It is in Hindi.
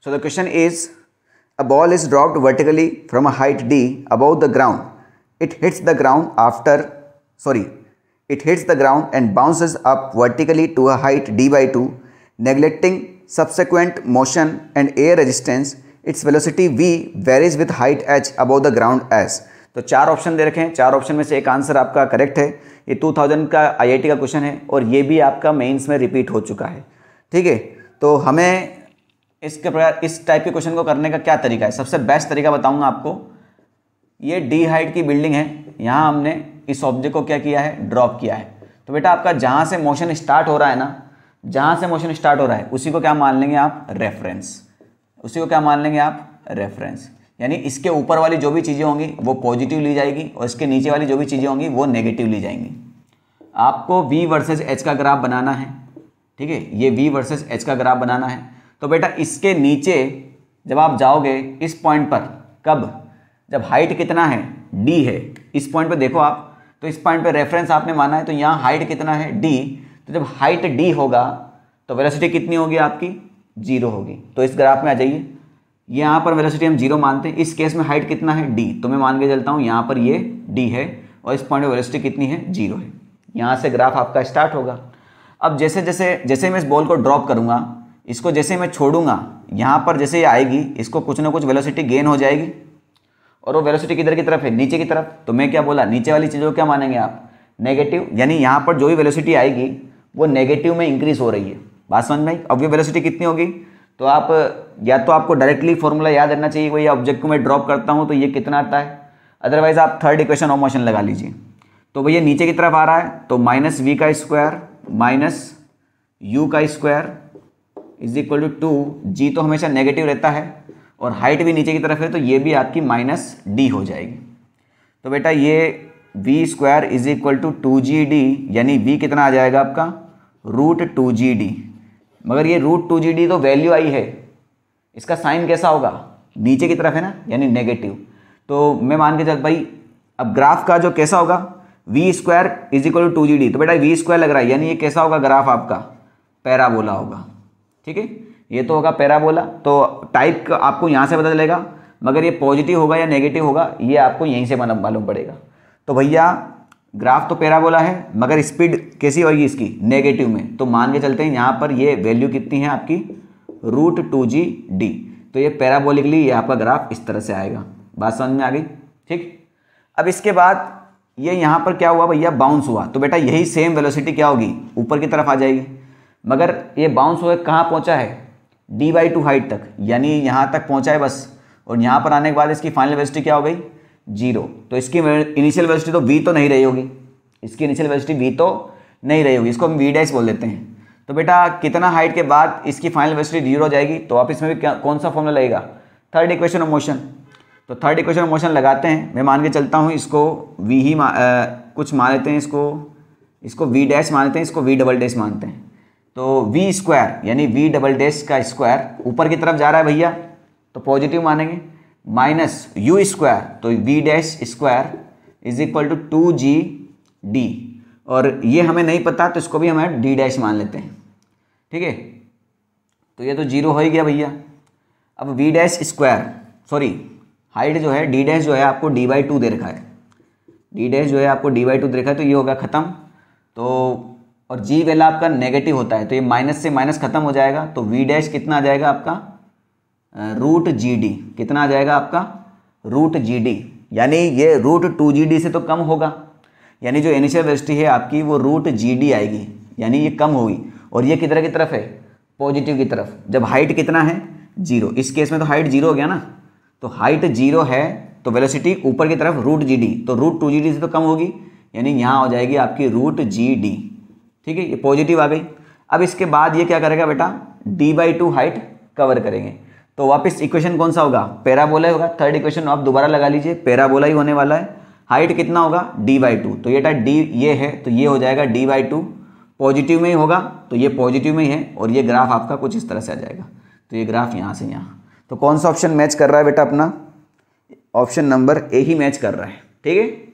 So the question is, a ball is dropped vertically from a height d above the ground. It hits the ground and bounces up vertically to a height d by 2, neglecting subsequent motion and air resistance. Its velocity v varies with height h above the ground as. तो चार ऑप्शन दे रखे हैं, चार ऑप्शन में से एक आंसर आपका करेक्ट है। ये 2000 का आईआईटी का क्वेश्चन है और ये भी आपका मेंस में रिपीट हो चुका है। ठीक है, तो हमें इसके प्रकार इस टाइप के क्वेश्चन को करने का क्या तरीका है? सबसे बेस्ट तरीका बताऊंगा आपको। ये डी हाइट की बिल्डिंग है, यहाँ हमने इस ऑब्जेक्ट को क्या किया है, ड्रॉप किया है। तो बेटा आपका जहाँ से मोशन स्टार्ट हो रहा है ना, जहाँ से मोशन स्टार्ट हो रहा है उसी को क्या मान लेंगे आप, रेफरेंस। उसी को क्या मान लेंगे आप, रेफरेंस। यानी इसके ऊपर वाली जो भी चीज़ें होंगी वो पॉजिटिव ली जाएगी और इसके नीचे वाली जो भी चीज़ें होंगी वो नेगेटिव ली जाएंगी। आपको v वर्सेस h का ग्राफ बनाना है। ठीक है, ये v वर्सेस h का ग्राफ बनाना है। तो बेटा इसके नीचे जब आप जाओगे इस पॉइंट पर, कब, जब हाइट कितना है, d है, इस पॉइंट पर देखो आप, तो इस पॉइंट पर रेफरेंस आपने माना है, तो यहाँ हाइट कितना है, d। तो जब हाइट d होगा तो वेलोसिटी कितनी होगी आपकी, 0 होगी। तो इस ग्राफ में आ जाइए, यहाँ पर वेलोसिटी हम 0 मानते हैं, इस केस में हाइट कितना है, d। तो मैं मान के चलता हूँ यहाँ पर ये d है और इस पॉइंट पर वेलोसिटी कितनी है, 0 है। यहाँ से ग्राफ आपका स्टार्ट होगा। अब जैसे मैं इस बॉल को ड्रॉप करूँगा, इसको जैसे मैं छोड़ूंगा, यहाँ पर जैसे ये आएगी, इसको कुछ ना कुछ वेलोसिटी गेन हो जाएगी और वो वेलोसिटी किधर की तरफ है, नीचे की तरफ। तो मैं क्या बोला, नीचे वाली चीज़ों को क्या मानेंगे आप, नेगेटिव। यानी यहाँ पर जो भी वेलोसिटी आएगी वो नेगेटिव में इंक्रीज हो रही है। बात समझ में आई? अब ये वेलोसिटी कितनी होगी, तो आप या तो आपको डायरेक्टली फॉर्मूला याद रहना चाहिए, वही ऑब्जेक्ट को मैं ड्रॉप करता हूँ तो ये कितना आता है, अदरवाइज आप थर्ड इक्वेशन ऑफ मोशन लगा लीजिए। तो भैया नीचे की तरफ आ रहा है तो माइनस वी का स्क्वायर माइनस यू का स्क्वायर इज इक्वल टू 2, जी तो हमेशा नेगेटिव रहता है और हाइट भी नीचे की तरफ है तो ये भी आपकी माइनस डी हो जाएगी। तो बेटा ये V square is equal to 2GD, यानी वी कितना आ जाएगा आपका, √2GD। मगर ये √2GD तो वैल्यू आई है, इसका साइन कैसा होगा, नीचे की तरफ है ना, यानी नेगेटिव। तो मैं मान के चल भाई, अब ग्राफ का जो कैसा होगा, V square is equal to 2GD। तो बेटा वी स्क्वायर लग रहा है, यानी ये कैसा होगा ग्राफ आपका, पैराबोला होगा। ठीक है, ये तो होगा पैराबोला। तो टाइप का आपको यहाँ से पता चलेगा, मगर ये पॉजिटिव होगा या नेगेटिव होगा ये आपको यहीं से मालूम पड़ेगा। तो भैया ग्राफ तो पैराबोला है मगर स्पीड कैसी होगी इसकी, नेगेटिव में। तो मान के चलते हैं यहाँ पर ये वैल्यू कितनी है आपकी, √2GD। तो ये पैराबोलिकली ये आपका ग्राफ इस तरह से आएगा। बात समझ में आ गई? ठीक। अब इसके बाद ये यहाँ पर क्या हुआ भैया, बाउंस हुआ। तो बेटा यही सेम वेलोसिटी क्या होगी, ऊपर की तरफ आ जाएगी। मगर ये बाउंस होकर कहाँ पहुँचा है, d/2 हाइट तक, यानी यहाँ तक पहुँचा है बस। और यहाँ पर आने के बाद इसकी फाइनल वेलोसिटी क्या हो गई, 0। तो इसकी इनिशियल वेलोसिटी तो v तो नहीं रही होगी, इसकी इनिशियल वेलोसिटी v तो नहीं रही होगी, इसको हम v' बोल देते हैं। तो बेटा कितना हाइट के बाद इसकी फाइनल वेलोसिटी 0 हो जाएगी, तो आप इसमें भी कौन सा फॉर्मूला लगेगा, थर्ड इक्वेशन ऑफ मोशन। तो थर्ड इक्वेशन ऑफ मोशन लगाते हैं। मैं मान के चलता हूँ इसको v ही कुछ मान लेते हैं, इसको v' मान लेते हैं, इसको v" मानते हैं। तो v स्क्वायर यानी v" का स्क्वायर ऊपर की तरफ जा रहा है भैया, तो पॉजिटिव मानेंगे, माइनस u स्क्वायर, तो v' square is equal to 2GD। और ये हमें नहीं पता तो इसको भी हमें d' मान लेते हैं। ठीक है, तो ये तो 0 हो ही गया भैया। अब v' स्क्वायर, सॉरी हाइट जो है d' जो है आपको d/2 दे रखा है, d' जो है आपको d/2 दे रखा है, तो ये होगा ख़त्म। तो और g वैल्यू आपका नेगेटिव होता है तो ये माइनस से माइनस खत्म हो जाएगा। तो v' कितना आ जाएगा आपका, √GD। कितना आ जाएगा आपका, √GD, यानी ये √2GD से तो कम होगा, यानी जो इनिशियल वेलोसिटी है आपकी वो √GD आएगी, यानी ये कम होगी। और ये किधर की तरफ है, पॉजिटिव की तरफ। जब हाइट कितना है, 0, इस केस में तो हाइट 0 हो गया ना, तो हाइट 0 है तो वेलोसिटी ऊपर की तरफ √GD, तो √2GD से तो कम होगी, यानी यहाँ हो जाएगी आपकी √GD। ठीक है, ये पॉजिटिव आ गई। अब इसके बाद ये क्या करेगा बेटा, d/2 हाइट कवर करेंगे। तो वापस इक्वेशन कौन सा होगा, पैराबोला होगा। थर्ड इक्वेशन आप दोबारा लगा लीजिए, पैराबोला ही होने वाला है। हाइट कितना होगा, d/2। तो ये d ये है तो ये हो जाएगा d/2, पॉजिटिव में ही होगा तो ये पॉजिटिव में ही है। और ये ग्राफ आपका कुछ इस तरह से आ जाएगा। तो ये ग्राफ यहाँ से यहाँ, तो कौन सा ऑप्शन मैच कर रहा है बेटा अपना, option number A he match कर रहा है। ठीक है।